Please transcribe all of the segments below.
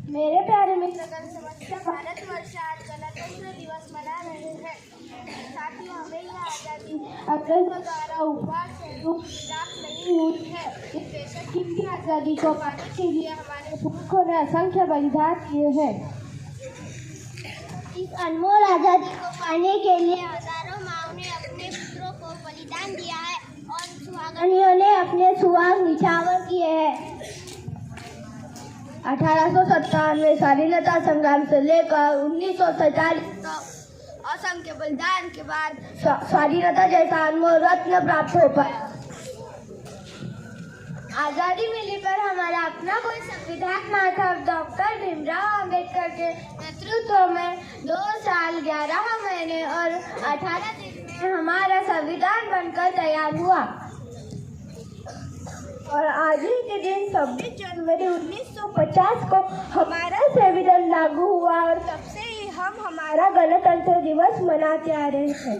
मेरे प्यारे मित्र, समस्त भारतवर्ष आज गणतंत्र दिवस मना रहे हैं। साथियों, हमें यह आज़ादी अंग्रेजों द्वारा उपहार स्वरूप प्राप्त नहीं हुई है। इस देशभक्ति आज़ादी को पाने के लिए हमारे पुरखों ने असंख्य बलिदान दिए हैं। इस अनमोल आज़ादी को पाने के लिए हजारों माँओं ने अपने पुत्रों को बलिदान दिया है और सुहागनियों ने अपने सुहाग निछावर किए हैं। 1857 में स्वाधीनता संग्राम से लेकर 1947 तक असंख्य बलिदान के बाद स्वाधीनता जैसा अनमोल रत्न प्राप्त हो पाया। आजादी मिली पर हमारा अपना कोई संविधान ना था। डॉक्टर भीमराव अंबेडकर के नेतृत्व में 2 साल 11 महीने और 18 दिन में हमारा संविधान बनकर तैयार हुआ और आज ही के दिन 26 जनवरी 1950 को हमारा संविधान लागू हुआ और तब से ही हम हमारा गणतंत्र दिवस मनाते आ रहे हैं।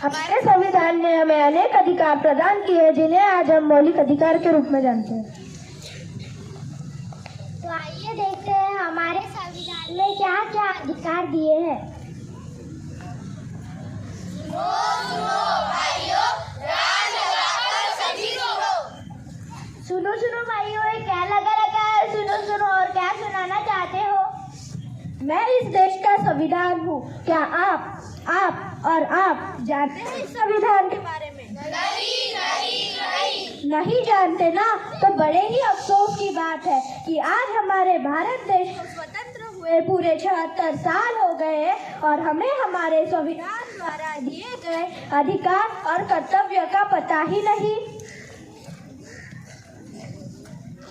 हमारे संविधान ने हमें अनेक अधिकार प्रदान किए जिन्हें आज हम मौलिक अधिकार के रूप में जानते हैं। तो आइए देखते हैं हमारे संविधान में क्या क्या अधिकार दिए हैं। सुनो भाइयों, ये क्या लगा रखा है? सुनो और क्या सुनाना चाहते हो? मैं इस देश का संविधान हूँ। क्या आप और आप जानते हैं इस संविधान के बारे में? नहीं जानते ना? तो बड़े ही अफसोस की बात है कि आज हमारे भारत देश को स्वतंत्र हुए पूरे 76 साल हो गए हैं और हमें हमारे संविधान द्वारा दिए गए अधिकार और कर्तव्य का पता ही नहीं।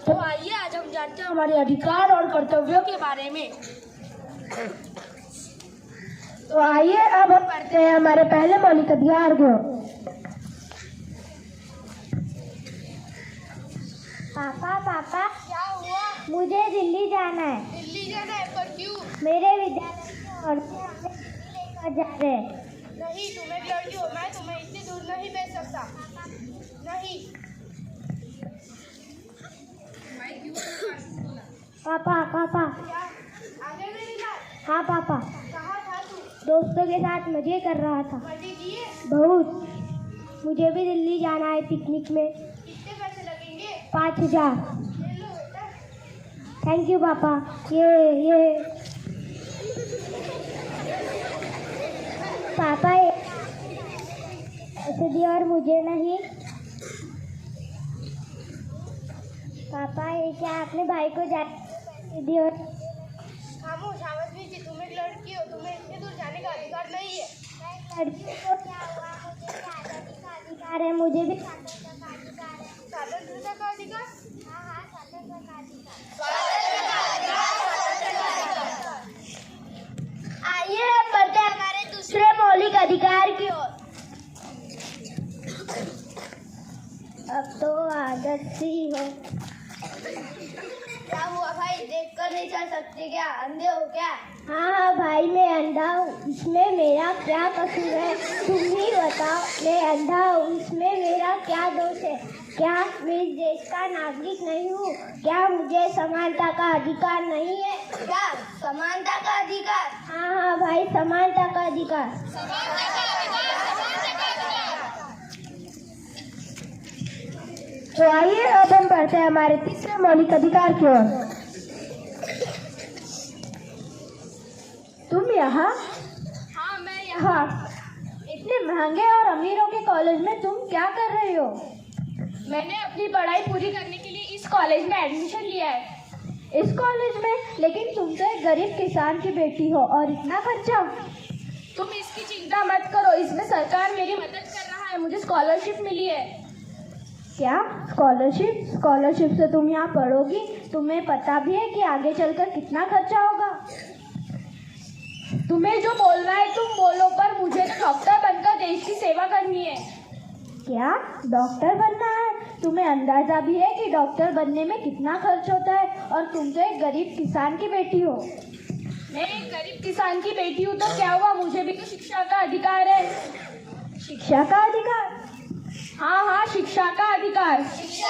तो आइए आज हम जानते हैं हमारे अधिकार और कर्तव्यों के बारे में। तो आइए अब हम पढ़ते हैं हमारे पहले मौलिक अधिकार को। पापा क्या हुआ? मुझे दिल्ली जाना है। दिल्ली जाना है? पर क्यों? मेरे विद्यालय की ओर से हमें दिल्ली लेकर जा रहे हैं। नहीं, तुम एक लड़की हो, मैं तुम्हें इतनी दूर नहीं भेज सकता। नहीं पापा क्या? आगे मेरी बात? हाँ पापा। कहाँ था तू? दोस्तों के साथ मजे कर रहा था। मजे किए? बहुत। मुझे भी दिल्ली जाना है पिकनिक में। कितने पैसे लगेंगे? 5000। ले लो बेटा। थैंक यू पापा। ये पापा ऐसे दिया और मुझे नहीं। पापा ये क्या आपने भाई को दिया? खामोश, आवाज भी थी। तुम एक लड़की हो, तुम्हें इतनी दूर जाने का अधिकार नहीं है। लड़की को क्या हुआ? मुझे भी आज़ादी का अधिकार है। मुझे भी स्वतंत्रता का अधिकार है। स्वतंत्रता का अधिकार? हाँ, स्वतंत्रता का अधिकार। आइए हम बढ़ते हैं हमारे दूसरे मौलिक अधिकार की ओर। अब तो आदत सी हो। क्या हुआ भाई? देख कर नहीं चल सकते क्या? अंधे हो क्या? हाँ भाई, मैं अंधा हूँ। इसमें मेरा क्या कसूर है? तुम ही बताओ। मैं अंधा हूँ, इसमें मेरा क्या दोष है? क्या मैं इस देश का नागरिक नहीं हूँ? क्या मुझे समानता का अधिकार नहीं है? क्या समानता का अधिकार? हाँ भाई, समानता का अधिकार। तो आइए अब हम बढ़ते हैं हमारे तीसरे मौलिक अधिकार की ओर। तुम यहाँ? हाँ, मैं यहाँ इतने महंगे और अमीरों के कॉलेज में तुम क्या कर रहे हो? मैंने अपनी पढ़ाई पूरी करने के लिए इस कॉलेज में एडमिशन लिया है। इस कॉलेज में? लेकिन तुम तो एक गरीब किसान की बेटी हो और इतना खर्चा। तुम इसकी चिंता मत करो, इसमें सरकार मेरी मदद कर रहा है। मुझे स्कॉलरशिप मिली है। क्या स्कॉलरशिप से तुम यहाँ पढ़ोगी? तुम्हें पता भी है कि आगे चलकर कितना खर्चा होगा? तुम्हें जो बोलना है तुम बोलो, पर मुझे तो डॉक्टर बनकर देश की सेवा करनी है। क्या डॉक्टर बनना है? तुम्हें अंदाजा भी है कि डॉक्टर बनने में कितना खर्च होता है? और तुम तो एक गरीब किसान की बेटी हो। मैं एक गरीब किसान की बेटी हूँ तो क्या हुआ? मुझे भी तो शिक्षा का अधिकार है। शिक्षा का अधिकार? हाँ, शिक्षा का अधिकार। शिक्षा